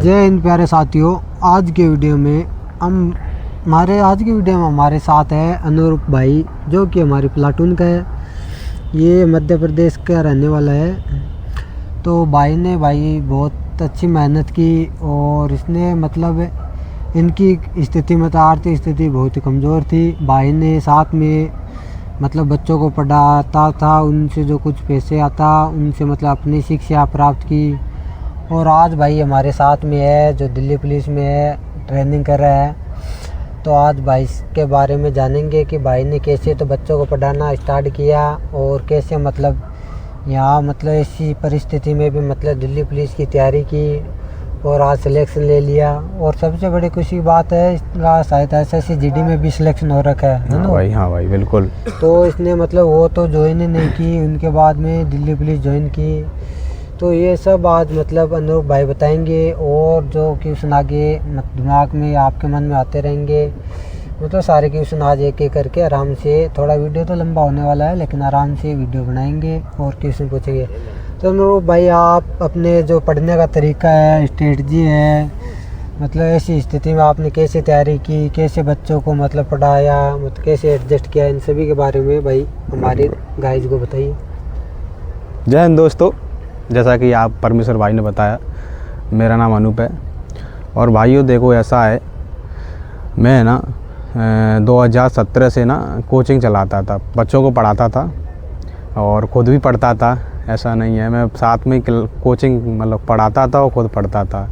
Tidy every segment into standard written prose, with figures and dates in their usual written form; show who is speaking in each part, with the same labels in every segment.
Speaker 1: भाई।
Speaker 2: जय हिंद प्यारे साथियों। आज की वीडियो में हमारे साथ है अनुरूप भाई, जो कि हमारी प्लाटून का है। ये मध्य प्रदेश का रहने वाला है। तो भाई ने बहुत अच्छी मेहनत की और इसने मतलब इनकी स्थिति मतलब आर्थिक स्थिति बहुत ही कमज़ोर थी। भाई ने साथ में मतलब बच्चों को पढ़ाता था, उनसे जो कुछ पैसे आता उनसे मतलब अपनी शिक्षा प्राप्त की। और आज भाई हमारे साथ में है, जो दिल्ली पुलिस में है, ट्रेनिंग कर रहा है। तो आज भाई के बारे में जानेंगे कि भाई ने कैसे तो बच्चों को पढ़ाना स्टार्ट किया और कैसे मतलब यहाँ मतलब ऐसी परिस्थिति में भी मतलब दिल्ली पुलिस की तैयारी की और आज सिलेक्शन ले लिया। और सबसे बड़ी खुशी की बात है, इसका शायद SSC GD में भी सिलेक्शन हो रखा है ना भाई?
Speaker 1: हाँ भाई बिल्कुल।
Speaker 2: तो इसने मतलब वो तो ज्वाइन ही नहीं की, उनके बाद में दिल्ली पुलिस ज्वाइन की। तो ये सब आज मतलब अनुरूप भाई बताएंगे और जो क्वेश्चन आगे दिमाग में आपके मन में आते रहेंगे, मतलब सारे क्वेश्चन आज एक एक करके आराम से, थोड़ा वीडियो तो लंबा होने वाला है लेकिन आराम से वीडियो बनाएंगे और क्वेश्चन पूछेंगे। तो अनुरूप भाई, आप अपने जो पढ़ने का तरीका है, स्ट्रेटजी है, मतलब ऐसी स्थिति में आपने कैसे तैयारी की, कैसे बच्चों को मतलब पढ़ाया, मतलब कैसे एडजस्ट किया, इन सभी के बारे में भाई हमारे गाइज को बताइए।
Speaker 1: जय हिंद दोस्तों। जैसा कि आप परमेश्वर भाई ने बताया, मेरा नाम अनूप है। और भाइयों देखो, ऐसा है, मैं ना 2017 से ना कोचिंग चलाता था, बच्चों को पढ़ाता था और ख़ुद भी पढ़ता था। ऐसा नहीं है, मैं साथ में कोचिंग मतलब पढ़ाता था और ख़ुद पढ़ता था।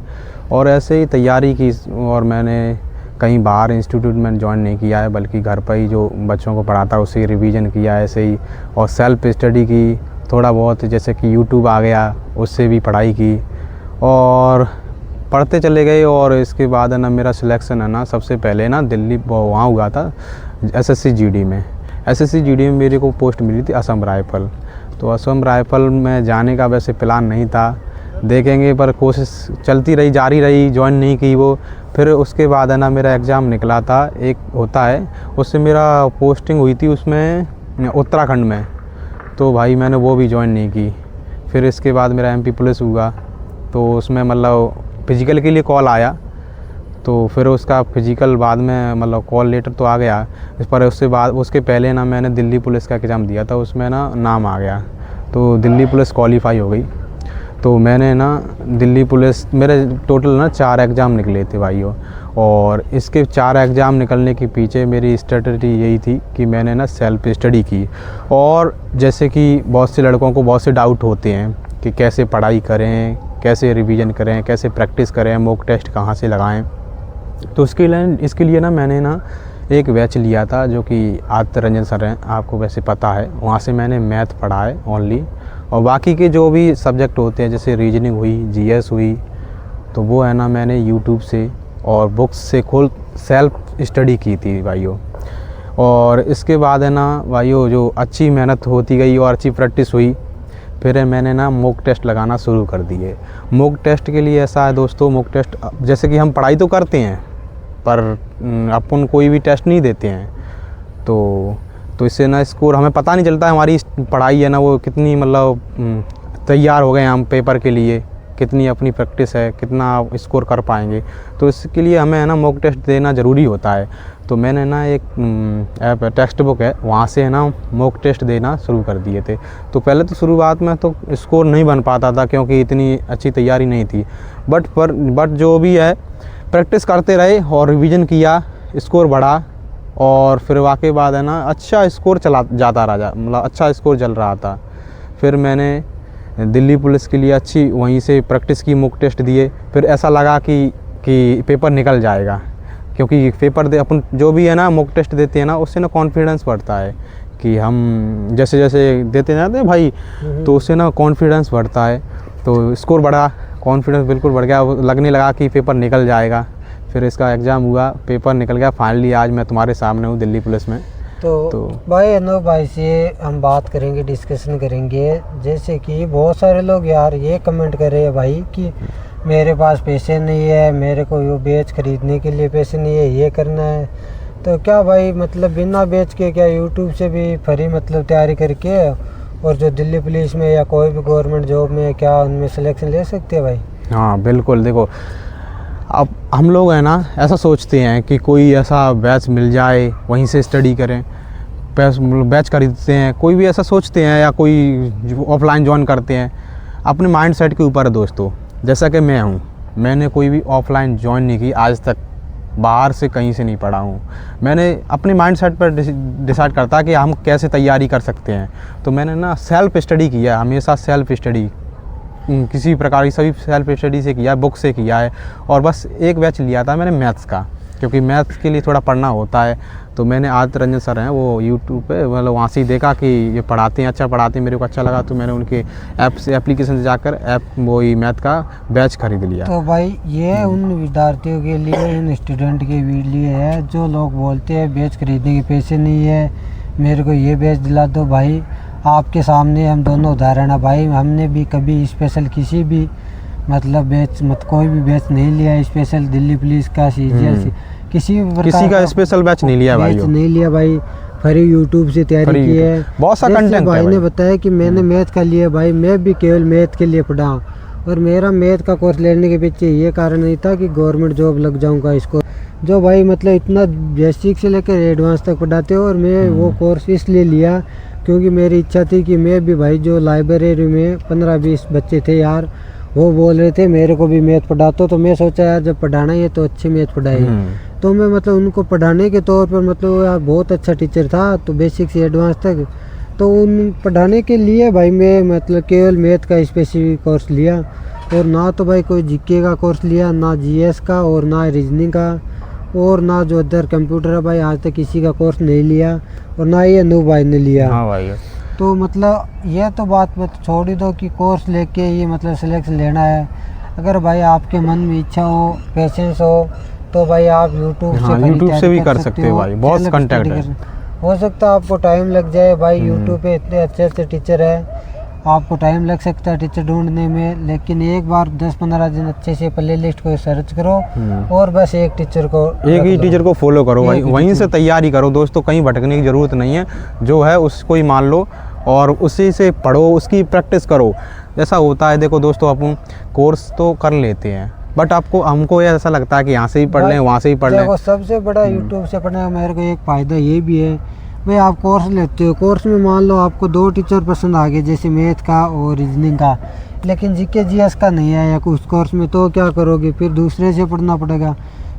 Speaker 1: और ऐसे ही तैयारी की। और मैंने कहीं बाहर इंस्टीट्यूट में ज्वाइन नहीं किया है, बल्कि घर पर ही जो बच्चों को पढ़ाता उससे रिवीजन किया ऐसे ही। और सेल्फ स्टडी की थोड़ा बहुत, जैसे कि यूट्यूब आ गया उससे भी पढ़ाई की और पढ़ते चले गए। और इसके बाद है ना, मेरा सिलेक्शन है ना सबसे पहले ना दिल्ली वहाँ हुआ था SSC GD में। SSC GD में मेरे को पोस्ट मिली थी असम राइफल। तो असम राइफल में जाने का वैसे प्लान नहीं था, देखेंगे, पर कोशिश चलती रही, जारी रही, ज्वाइन नहीं की वो। फिर उसके बाद है ना मेरा एग्ज़ाम निकला था, एक होता है, उससे मेरा पोस्टिंग हुई थी उसमें उत्तराखंड में। तो भाई मैंने वो भी ज्वाइन नहीं की। फिर इसके बाद मेरा MP पुलिस हुआ, तो उसमें मतलब फिजिकल के लिए कॉल आया। तो फिर उसका फिजिकल बाद में मतलब कॉल लेटर तो आ गया, पर उसके पहले ना मैंने दिल्ली पुलिस का एग्ज़ाम दिया था, उसमें ना नाम आ गया, तो दिल्ली पुलिस क्वालिफाई हो गई। तो मैंने ना दिल्ली पुलिस, मेरे टोटल ना 4 एग्ज़ाम निकले थे भाइयों। और इसके 4 एग्ज़ाम निकलने के पीछे मेरी स्ट्रेटजी यही थी कि मैंने ना सेल्फ स्टडी की। और जैसे कि बहुत से लड़कों को बहुत से डाउट होते हैं कि कैसे पढ़ाई करें, कैसे रिवीजन करें, कैसे प्रैक्टिस करें, मॉक टेस्ट कहाँ से लगाएं। तो इसके लिए ना मैंने ना एक बैच लिया था, जो कि आदित्य रंजन सर हैं, आपको वैसे पता है। वहाँ से मैंने मैथ पढ़ा है ओनली। और बाकी के जो भी सब्जेक्ट होते हैं, जैसे रीजनिंग हुई, GS हुई, तो वो है ना मैंने यूट्यूब से और बुक्स से खुद सेल्फ स्टडी की थी भाइयों। और इसके बाद है ना भाइयों, जो अच्छी मेहनत होती गई और अच्छी प्रैक्टिस हुई, फिर मैंने ना मॉक टेस्ट लगाना शुरू कर दिए। मॉक टेस्ट के लिए ऐसा है दोस्तों, मॉक टेस्ट जैसे कि हम पढ़ाई तो करते हैं, पर अपन कोई भी टेस्ट नहीं देते हैं। तो इससे ना स्कोर हमें पता नहीं चलता है, हमारी पढ़ाई है ना वो कितनी मतलब तैयार हो गए हम पेपर के लिए, कितनी अपनी प्रैक्टिस है, कितना स्कोर कर पाएंगे। तो इसके लिए हमें है ना मॉक टेस्ट देना ज़रूरी होता है। तो मैंने ना एक ऐप टेक्स्ट बुक है, वहाँ से है ना मॉक टेस्ट देना शुरू कर दिए थे। तो पहले तो शुरुआत में तो स्कोर नहीं बन पाता था, क्योंकि इतनी अच्छी तैयारी नहीं थी। बट जो भी है, प्रैक्टिस करते रहे और रिवीजन किया, स्कोर बढ़ा। और फिर वाकई बाद है ना अच्छा स्कोर चला जाता रहा, मतलब अच्छा स्कोर चल रहा था। फिर मैंने दिल्ली पुलिस के लिए अच्छी वहीं से प्रैक्टिस की, मॉक टेस्ट दिए। फिर ऐसा लगा कि पेपर निकल जाएगा, क्योंकि पेपर अपन जो भी है ना मॉक टेस्ट देते हैं ना, उससे ना कॉन्फिडेंस बढ़ता है कि हम जैसे जैसे देते जाते हैं भाई, तो उससे ना कॉन्फिडेंस बढ़ता है। तो स्कोर बढ़ा, कॉन्फिडेंस बिल्कुल बढ़ गया, लगने लगा कि पेपर निकल जाएगा। फिर इसका एग्ज़ाम हुआ, पेपर निकल गया, फाइनली आज मैं तुम्हारे सामने हूँ दिल्ली पुलिस में।
Speaker 2: तो भाई अनूप भाई से हम बात करेंगे, डिस्कशन करेंगे। जैसे कि बहुत सारे लोग यार ये कमेंट कर रहे हैं भाई कि मेरे पास पैसे नहीं है, मेरे को वो बैच खरीदने के लिए पैसे नहीं है, ये करना है। तो क्या भाई मतलब बिना बैच के क्या यूट्यूब से भी फ्री मतलब तैयारी करके और जो दिल्ली पुलिस में या कोई भी गवर्नमेंट जॉब में क्या उनमें सिलेक्शन ले सकते हैं भाई?
Speaker 1: हाँ बिल्कुल। देखो अब हम लोग है ना ऐसा सोचते हैं कि कोई ऐसा बैच मिल जाए वहीं से स्टडी करें, बैच खरीदते हैं, कोई भी ऐसा सोचते हैं या कोई ऑफलाइन ज्वाइन करते हैं। अपने माइंड सेट के ऊपर है दोस्तों। जैसा कि मैं हूँ, मैंने कोई भी ऑफलाइन ज्वाइन नहीं की आज तक, बाहर से कहीं से नहीं पढ़ा हूँ। मैंने अपने माइंड सेट पर डिसाइड करता कि हम कैसे तैयारी कर सकते हैं, तो मैंने ना सेल्फ स्टडी किया है, हमेशा सेल्फ स्टडी किसी प्रकार की सभी सेल्फ स्टडी से किया है, बुक से किया है। और बस एक बैच लिया था मैंने मैथ्स का, क्योंकि मैथ्स के लिए थोड़ा पढ़ना होता है। तो मैंने आदित्य रंजन सर हैं, वो यूट्यूब पे मतलब वहाँ से ही देखा कि ये पढ़ाते हैं, अच्छा पढ़ाते हैं, मेरे को अच्छा लगा, तो मैंने उनके ऐप से एप्लीकेशन से जाकर वही मैथ का बैच खरीद लिया।
Speaker 2: तो भाई ये उन विद्यार्थियों के लिए, उन स्टूडेंट के लिए है जो लोग बोलते हैं बैच खरीदने के पैसे नहीं है, मेरे को ये बैच दिला दो। भाई आपके सामने हम दोनों उदाहरण है भाई, हमने भी कभी स्पेशल किसी भी मतलब बैच कोई भी बैच नहीं लिया स्पेशल, दिल्ली पुलिस का, CGL किसी
Speaker 1: का स्पेशल बैच नहीं लिया भाई,
Speaker 2: नहीं लिया भाई। फ्री यूट्यूब से तैयारी की है,
Speaker 1: बहुत सा कंटेंट
Speaker 2: भाई ने बताया कि मैंने मैथ का लिया भाई, मैं भी केवल मैथ के लिए पढ़ा। और मेरा मैथ का कोर्स लेने के पीछे ये कारण नहीं था कि गवर्नमेंट जॉब लग जाऊंगा इसको, जो भाई मतलब इतना बेसिक से लेकर एडवांस तक पढ़ाते हो। और मैं वो कोर्स इसलिए लिया क्योंकि मेरी इच्छा थी कि मैं भी भाई, जो लाइब्रेरी में 15-20 बच्चे थे यार, वो बोल रहे थे मेरे को भी मैथ पढ़ा, तो मैं सोचा यार जब पढ़ाना ही है तो अच्छे मैथ पढ़ाइए। तो मैं मतलब उनको पढ़ाने के तौर पर मतलब यार बहुत अच्छा टीचर था, तो बेसिक से एडवांस तक, तो उन पढ़ाने के लिए भाई मैं मतलब केवल मैथ का स्पेसिफिक कोर्स लिया। और ना तो भाई कोई जीके का कोर्स लिया, ना GS का, और ना रीजनिंग का, और ना जो अदर कंप्यूटर है भाई, आज तक किसी का कोर्स नहीं लिया, और ना ही अनूप भाई ने लिया।
Speaker 1: हाँ भाई।
Speaker 2: तो मतलब ये तो बात छोड़ ही दो कि कोर्स लेके ये मतलब सिलेक्ट लेना है। अगर भाई आपके मन में इच्छा हो, पेशेंस हो, तो भाई आप यूट्यूब
Speaker 1: से भी कर सकते हो भाई, बहुत कंटेंट है।
Speaker 2: हो सकता है आपको टाइम लग जाए भाई, यूट्यूब पे इतने अच्छे अच्छे टीचर है, आपको टाइम लग सकता है टीचर ढूंढने में, लेकिन एक बार 10-15 दिन अच्छे से प्ले लिस्ट को सर्च करो और बस एक ही टीचर को
Speaker 1: फॉलो करो भाई, वहीं से तैयारी करो दोस्तों, कहीं भटकने की ज़रूरत नहीं है। जो है उसको ही मान लो और उसी से पढ़ो, उसकी प्रैक्टिस करो। ऐसा होता है देखो दोस्तों, अपन कोर्स तो कर लेते हैं बट हमको ऐसा लगता है कि यहाँ से ही पढ़ लें, वहाँ से ही पढ़ लें।
Speaker 2: सबसे बड़ा यूट्यूब से पढ़ने का मेरे को एक फ़ायदा ये भी है भाई, आप कोर्स लेते हो, कोर्स में मान लो आपको 2 टीचर पसंद आ गए, जैसे मैथ का और रीजनिंग का, लेकिन GK GS का नहीं है या कुछ कोर्स में, तो क्या करोगे, फिर दूसरे से पढ़ना पड़ेगा।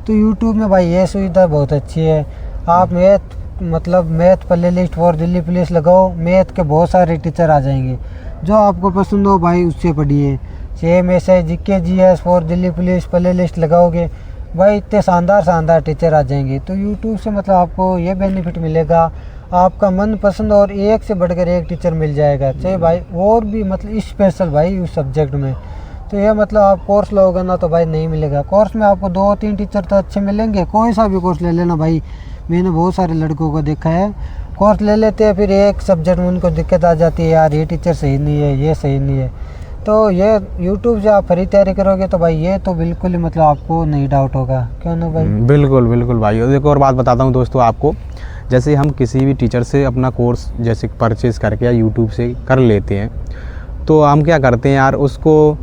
Speaker 2: तो यूट्यूब में भाई ये सुविधा बहुत अच्छी है, आप math play list for Delhi police लगाओ, मैथ के बहुत सारे टीचर आ जाएंगे, जो आपको पसंद हो भाई उससे पढ़िए। सेम ऐसे GK GS for Delhi police play list लगाओगे भाई, इतने शानदार टीचर आ जाएंगे। तो यूट्यूब से मतलब आपको ये बेनिफिट मिलेगा, आपका मन पसंद और एक से बढ़कर एक टीचर मिल जाएगा, चाहे भाई और भी मतलब स्पेशल भाई उस सब्जेक्ट में। तो ये मतलब आप कोर्स लोगे ना तो भाई नहीं मिलेगा, कोर्स में आपको 2-3 टीचर तो अच्छे मिलेंगे, कोई सा भी कोर्स ले लेना भाई। मैंने बहुत सारे लड़कों को देखा है, कोर्स ले लेते हैं, फिर एक सब्जेक्ट में उनको दिक्कत आ जाती है, यार ये टीचर सही नहीं है, ये सही नहीं है। तो ये यूट्यूब से आप फ्री तैयारी करोगे तो भाई ये तो बिल्कुल ही मतलब आपको नहीं डाउट होगा, क्यों ना भाई?
Speaker 1: बिल्कुल भाई। देखो और बात बताता हूँ दोस्तों आपको, जैसे हम किसी भी टीचर से अपना कोर्स जैसे परचेज़ करके या यूट्यूब से कर लेते हैं, तो हम क्या करते हैं यार, उसको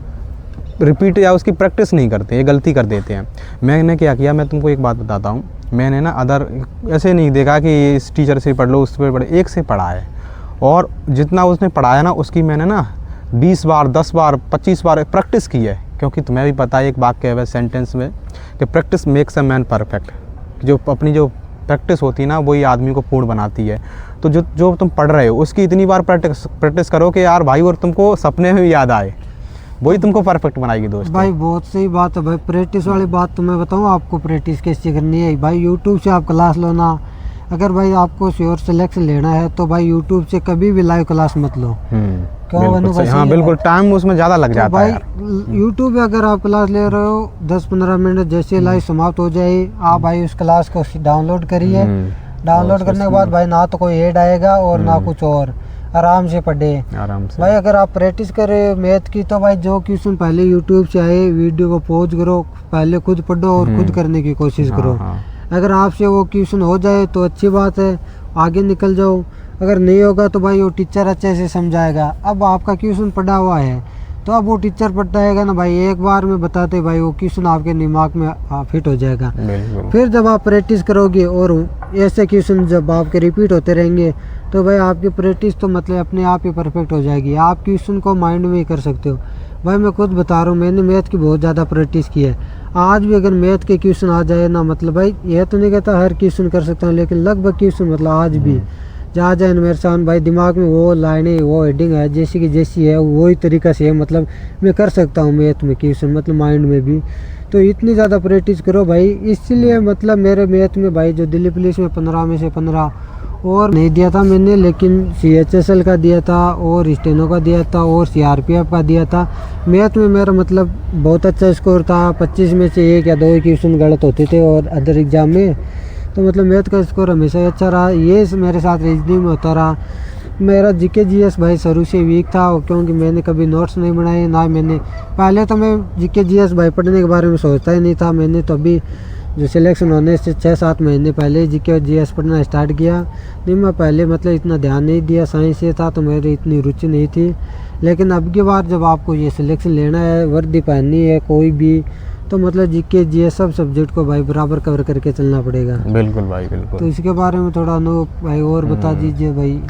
Speaker 1: रिपीट या उसकी प्रैक्टिस नहीं करते, ये गलती कर देते हैं। मैंने क्या किया, मैं तुमको एक बात बताता हूँ, मैंने ना ऐसे नहीं देखा कि इस टीचर से पढ़ लो, उस पर पढ़े, एक से पढ़ा है, और जितना उसने पढ़ाया ना उसकी मैंने ना 20 बार 10 बार 25 बार प्रैक्टिस की है। क्योंकि तुम्हें भी पता है एक वाक्य है सेंटेंस में कि practice makes a man perfect, जो अपनी जो प्रैक्टिस होती है ना वही आदमी को पूर्ण बनाती है। तो जो तुम पढ़ रहे हो उसकी इतनी बार प्रैक्टिस करो कि यार भाई और तुमको सपने में भी याद आए, वही तुमको परफेक्ट बनाएगी दोस्त।
Speaker 2: भाई बहुत सही बात है भाई, प्रैक्टिस वाली बात तो मैं बताऊँ आपको, प्रैक्टिस कैसे करनी है भाई। यूट्यूब से आप क्लास लो ना, अगर भाई आपको श्योर सिलेक्शन लेना है तो भाई यूट्यूब से कभी भी लाइव क्लास मत लो।
Speaker 1: क्यों? हाँ बिल्कुल, टाइम उसमें ज़्यादा लग जाता
Speaker 2: भाई है। यूट्यूब पे अगर आप क्लास ले रहे हो 10-15 मिनट जैसे लाइव समाप्त हो जाए, आप भाई उस क्लास को डाउनलोड करिए। डाउनलोड करने के बाद भाई ना तो कोई ऐड आएगा और ना कुछ और, आराम से पढ़े आराम से। भाई अगर आप प्रैक्टिस करें मैथ की तो भाई जो क्वेश्चन पहले यूट्यूब से आए वीडियो को पॉज करो, पहले खुद पढ़ो और खुद करने की कोशिश करो। अगर आपसे वो क्वेश्चन हो जाए तो अच्छी बात है, आगे निकल जाओ। अगर नहीं होगा तो भाई वो टीचर अच्छे से समझाएगा। अब आपका क्वेश्चन पढ़ा हुआ है तो अब वो टीचर पढ़ता है ना भाई, एक बार में बताते भाई वो क्वेश्चन आपके दिमाग में फिट हो जाएगा। फिर जब आप प्रैक्टिस करोगे और ऐसे क्वेश्चन जब आपके रिपीट होते रहेंगे तो भाई आपकी प्रैक्टिस तो मतलब अपने आप ही परफेक्ट हो जाएगी। आप क्वेश्चन को माइंड में ही कर सकते हो। भाई मैं खुद बता रहा हूँ, मैंने मैथ की बहुत ज़्यादा प्रैक्टिस की है। आज भी अगर मैथ के क्वेश्चन आ जाए ना, मतलब भाई ये तो नहीं कहता हर क्वेश्चन कर सकता हूँ, लेकिन लगभग क्वेश्चन मतलब आज भी जहाँ जाए मेरे सामने भाई दिमाग में वो लाइनें वो हेडिंग है जैसी की जैसी है वही तरीका से है, मतलब मैं कर सकता हूँ मैथ में क्वेश्चन, मतलब माइंड में भी। तो इतनी ज़्यादा प्रैक्टिस करो भाई, इसलिए मतलब मेरे मैथ में भाई जो दिल्ली पुलिस में 15 में से 15 और नहीं दिया था मैंने, लेकिन CHSL का दिया था और स्टेनो का दिया था और CRPF का दिया था। मैथ में मेरा मतलब बहुत अच्छा स्कोर था, 25 में से 1 या 2 क्वेश्चन गलत होते थे और अदर एग्ज़ाम में तो मतलब मैथ का स्कोर हमेशा ही अच्छा रहा। ये मेरे साथ रीजनिंग में होता रहा। मेरा GK GS भाई शुरू से वीक था, क्योंकि मैंने कभी नोट्स नहीं बनाए ना। मैंने पहले तो मैं GK GS भाई पढ़ने के बारे में सोचता ही नहीं था। मैंने तो अभी जो सिलेक्शन होने से 6-7 महीने पहले GK GS पढ़ना स्टार्ट किया। नहीं मैं पहले मतलब इतना ध्यान नहीं दिया, साइंस से था तो मेरी इतनी रुचि नहीं थी। लेकिन अब की बार जब आपको ये सिलेक्शन लेना है, वर्दी पहननी है कोई भी, तो मतलब GK GS सब सब्जेक्ट को भाई बराबर कवर करके चलना पड़ेगा।
Speaker 1: बिल्कुल भाई बिल्कुल।
Speaker 2: तो इसके बारे में थोड़ा अनूप भाई और बता दीजिए भाई।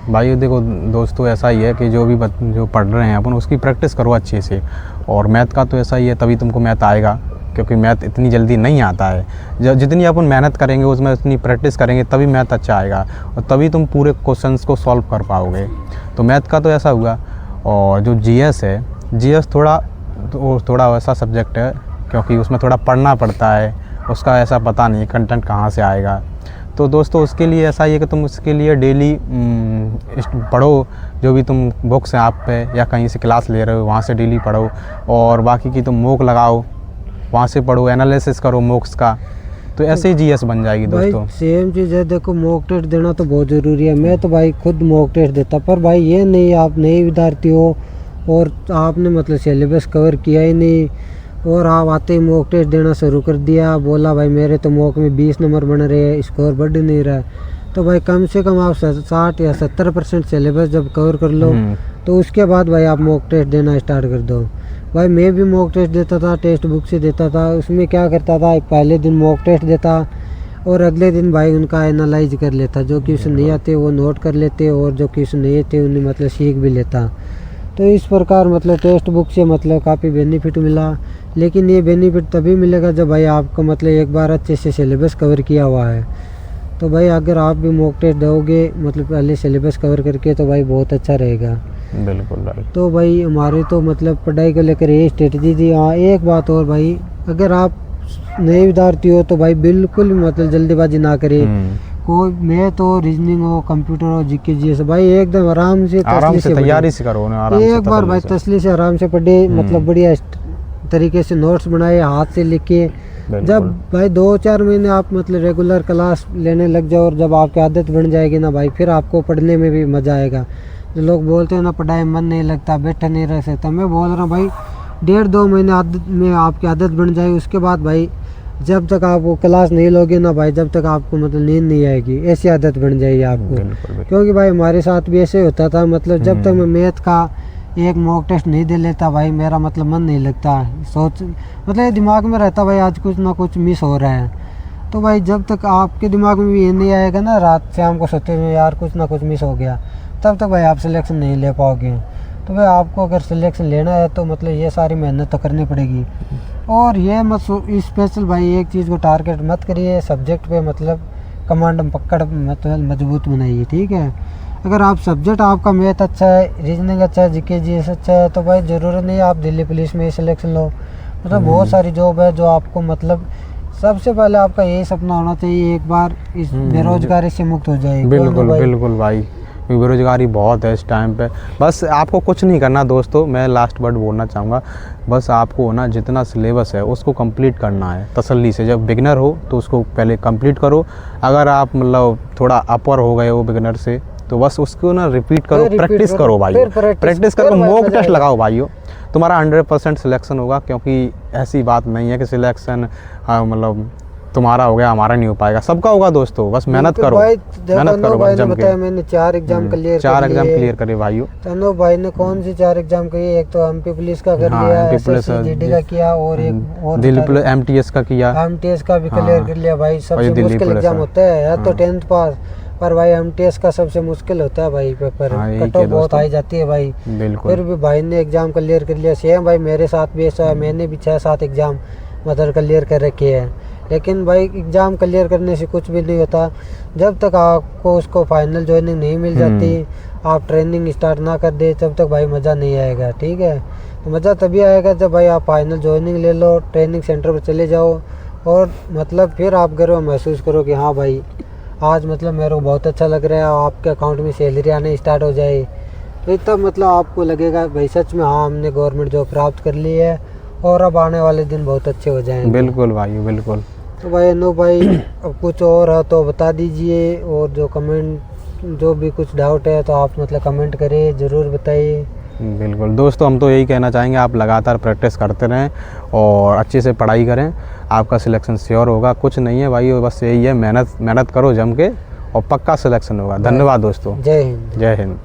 Speaker 1: भाई देखो दोस्तों, ऐसा ही है कि जो भी जो पढ़ रहे हैं अपन उसकी प्रैक्टिस करो अच्छे से। और मैथ का तो ऐसा ही है, तभी तुमको मैथ आएगा, क्योंकि मैथ इतनी जल्दी नहीं आता है। जब जितनी अपन मेहनत करेंगे उसमें उतनी प्रैक्टिस करेंगे तभी मैथ अच्छा आएगा और तभी तुम पूरे क्वेश्चंस को सॉल्व कर पाओगे। तो मैथ का तो ऐसा हुआ। और जो GS है, GS थोड़ा वैसा सब्जेक्ट है, क्योंकि उसमें थोड़ा पढ़ना पड़ता है, उसका ऐसा पता नहीं कंटेंट कहाँ से आएगा। तो दोस्तों उसके लिए ऐसा ही है कि तुम उसके लिए डेली पढ़ो, जो भी तुम बुक्स हैं आप पे या कहीं से क्लास ले रहे हो वहाँ से डेली पढ़ो, और बाकी की तुम मॉक लगाओ, वहाँ से पढ़ो, एनालिसिस करो मॉक्स का, तो ऐसे ही GS बन जाएगी दोस्तों।
Speaker 2: भाई सेम चीज़ है, देखो मॉक टेस्ट देना तो बहुत ज़रूरी है। मैं तो भाई खुद मॉक टेस्ट देता, पर भाई ये नहीं आप नए विद्यार्थी हो और आपने मतलब सिलेबस कवर किया ही नहीं और आप आते ही मॉक टेस्ट देना शुरू कर दिया, बोला भाई मेरे तो मॉक में 20 नंबर बन रहे हैं, स्कोर बढ़ नहीं रहा है। तो भाई कम से कम आप 60 या 70% सिलेबस जब कवर कर लो तो उसके बाद भाई आप मॉक टेस्ट देना स्टार्ट कर दो। भाई मैं भी मॉक टेस्ट देता था, टेक्स्ट बुक से देता था। उसमें क्या करता था, पहले दिन मॉक टेस्ट देता और अगले दिन भाई उनका एनालाइज कर लेता, जो क्वेश्चन नहीं आते वो नोट कर लेते और जो क्वेश्चन नहीं आते उन्हें मतलब सीख भी लेता। तो इस प्रकार मतलब टेक्स्ट बुक से मतलब काफ़ी बेनिफिट मिला। लेकिन ये बेनिफिट तभी मिलेगा जब भाई आपको मतलब एक बार अच्छे से सिलेबस कवर किया हुआ है। तो भाई अगर आप भी मॉक टेस्ट दोगे मतलब पहले सिलेबस कवर करके, तो भाई बहुत अच्छा रहेगा।
Speaker 1: बिल्कुल भाई।
Speaker 2: तो भाई हमारे तो मतलब पढ़ाई को लेकर ये स्ट्रेटजी थी। हाँ एक बात और भाई, अगर आप नए विद्यार्थी हो तो भाई बिल्कुल मतलब जल्दीबाजी ना करें। कोई मैथ हो, रीजनिंग हो, कंप्यूटर हो, GK GS भाई एकदम आराम से
Speaker 1: तैयारी से करो ना, आराम
Speaker 2: एक बार भाई तसल्ली से आराम से पढ़े, मतलब बढ़िया तरीके से नोट्स बनाए, हाथ से लिखे। जब भाई 2-4 महीने आप मतलब रेगुलर क्लास लेने लग जाओ और जब आपकी आदत बन जाएगी ना भाई, फिर आपको पढ़ने में भी मज़ा आएगा। जो लोग बोलते हैं ना पढ़ाई मन नहीं लगता, बैठा नहीं रह सकता, मैं बोल रहा हूँ भाई 1.5-2 महीने आदत में आपकी आदत बन जाए, उसके बाद भाई जब तक आप वो क्लास नहीं लोगे ना भाई, जब तक आपको मतलब नींद नहीं आएगी, ऐसी आदत बन जाएगी आपको। क्योंकि भाई हमारे साथ भी ऐसे होता था, मतलब जब तक मैं मैथ का एक मॉक टेस्ट नहीं दे लेता भाई मेरा मतलब मन नहीं लगता, सोच मतलब दिमाग में रहता भाई आज कुछ ना कुछ मिस हो रहा है। तो भाई जब तक आपके दिमाग में भी ये नहीं आएगा ना रात शाम को सोते हुए यार कुछ ना कुछ मिस हो गया, तब तक भाई आप सिलेक्शन नहीं ले पाओगे। तो भाई आपको अगर सिलेक्शन लेना है तो मतलब ये सारी मेहनत तो करनी पड़ेगी। और ये मत स्पेशल भाई एक चीज़ को टारगेट मत करिए सब्जेक्ट पे, मतलब कमांड पकड़ मतलब मजबूत बनाइए, ठीक है। अगर आप सब्जेक्ट आपका मैथ अच्छा है, रीजनिंग अच्छा है, GK GS अच्छा है, तो भाई ज़रूरत नहीं आप दिल्ली पुलिस में ही सिलेक्शन लो। मतलब बहुत सारी जॉब है जो आपको मतलब सबसे पहले आपका यही सपना होना चाहिए एक बार इस बेरोजगारी से मुक्त हो जाए।
Speaker 1: बिल्कुल बिल्कुल भाई, बेरोजगारी बहुत है इस टाइम पे। बस आपको कुछ नहीं करना दोस्तों, मैं लास्ट वर्ड बोलना चाहूँगा, बस आपको ना जितना सिलेबस है उसको कंप्लीट करना है तसल्ली से। जब बिगनर हो तो उसको पहले कंप्लीट करो, अगर आप मतलब थोड़ा अपर हो गए हो बिगनर से तो बस उसको ना रिपीट करो, प्रैक्टिस करो भाई, प्रैक्टिस करो, मॉक टेस्ट लगाओ भाइयों, तुम्हारा 100% सिलेक्शन होगा। क्योंकि ऐसी बात नहीं है कि सिलेक्शन मतलब तुम्हारा हो गया हमारा नहीं हो पाएगा, सबका होगा दोस्तों, बस मेहनत करो,
Speaker 2: भाई
Speaker 1: मेहनत करो बस जम के।
Speaker 2: बताया मैंने 4 एग्जाम क्लियर
Speaker 1: 4 एग्जाम क्लियर करे भाइयों।
Speaker 2: तो अनूप भाई ने कौन सी 4 एग्जाम किए, एक तो एमपी पुलिस का कर
Speaker 1: हाँ,
Speaker 2: लिया,
Speaker 1: MP पुलिस,
Speaker 2: SSC का किया, और एक और
Speaker 1: दिल्ली पुलिस MTS का किया,
Speaker 2: MTS का भी क्लियर
Speaker 1: हाँ,
Speaker 2: कर लिया भाई। सबसे
Speaker 1: दिल्ली
Speaker 2: मुश्किल
Speaker 1: पुलिस
Speaker 2: एग्जाम
Speaker 1: है।
Speaker 2: होता है या तो
Speaker 1: हाँ।
Speaker 2: 10th पास, पर भाई MTS का सबसे मुश्किल होता है भाई पेपर,
Speaker 1: हाँ, यही
Speaker 2: कट ऑफ
Speaker 1: के
Speaker 2: बहुत
Speaker 1: दोस्तों।
Speaker 2: हाई जाती है भाई।
Speaker 1: बिल्कुल।
Speaker 2: फिर भी भाई ने एग्जाम क्लियर कर लिया। सेम भाई मेरे साथ भी ऐसा है, मैंने भी 6-7 एग्जाम मतलब क्लियर कर रखे हैं। लेकिन भाई एग्ज़ाम क्लियर करने से कुछ भी नहीं होता जब तक आपको उसको फाइनल ज्वाइनिंग नहीं मिल जाती, आप ट्रेनिंग स्टार्ट ना कर दे, तब तक भाई मज़ा नहीं आएगा। ठीक है, तो मज़ा तभी आएगा जब भाई आप फाइनल ज्वाइनिंग ले लो, ट्रेनिंग सेंटर पर चले जाओ, और मतलब फिर आप गर्व महसूस करो कि हाँ भाई आज मतलब मेरे को बहुत अच्छा लग रहा है, आपके अकाउंट में सैलरी आने स्टार्ट हो जाए, तो तब मतलब आपको लगेगा भाई सच में हाँ हमने गवर्नमेंट जॉब प्राप्त कर ली है और अब आने वाले दिन बहुत अच्छे हो जाएंगे।
Speaker 1: बिल्कुल भाई बिल्कुल।
Speaker 2: तो भाई अनूप भाई अब कुछ और है तो बता दीजिए, और जो कमेंट जो भी कुछ डाउट है तो आप मतलब कमेंट करें, ज़रूर बताइए।
Speaker 1: बिल्कुल दोस्तों, हम तो यही कहना चाहेंगे आप लगातार प्रैक्टिस करते रहें और अच्छे से पढ़ाई करें, आपका सिलेक्शन श्योर होगा। कुछ नहीं है भाई, बस यही है, मेहनत करो जम के और पक्का सिलेक्शन होगा। धन्यवाद दोस्तों,
Speaker 2: जय हिंद।
Speaker 1: जय हिंद।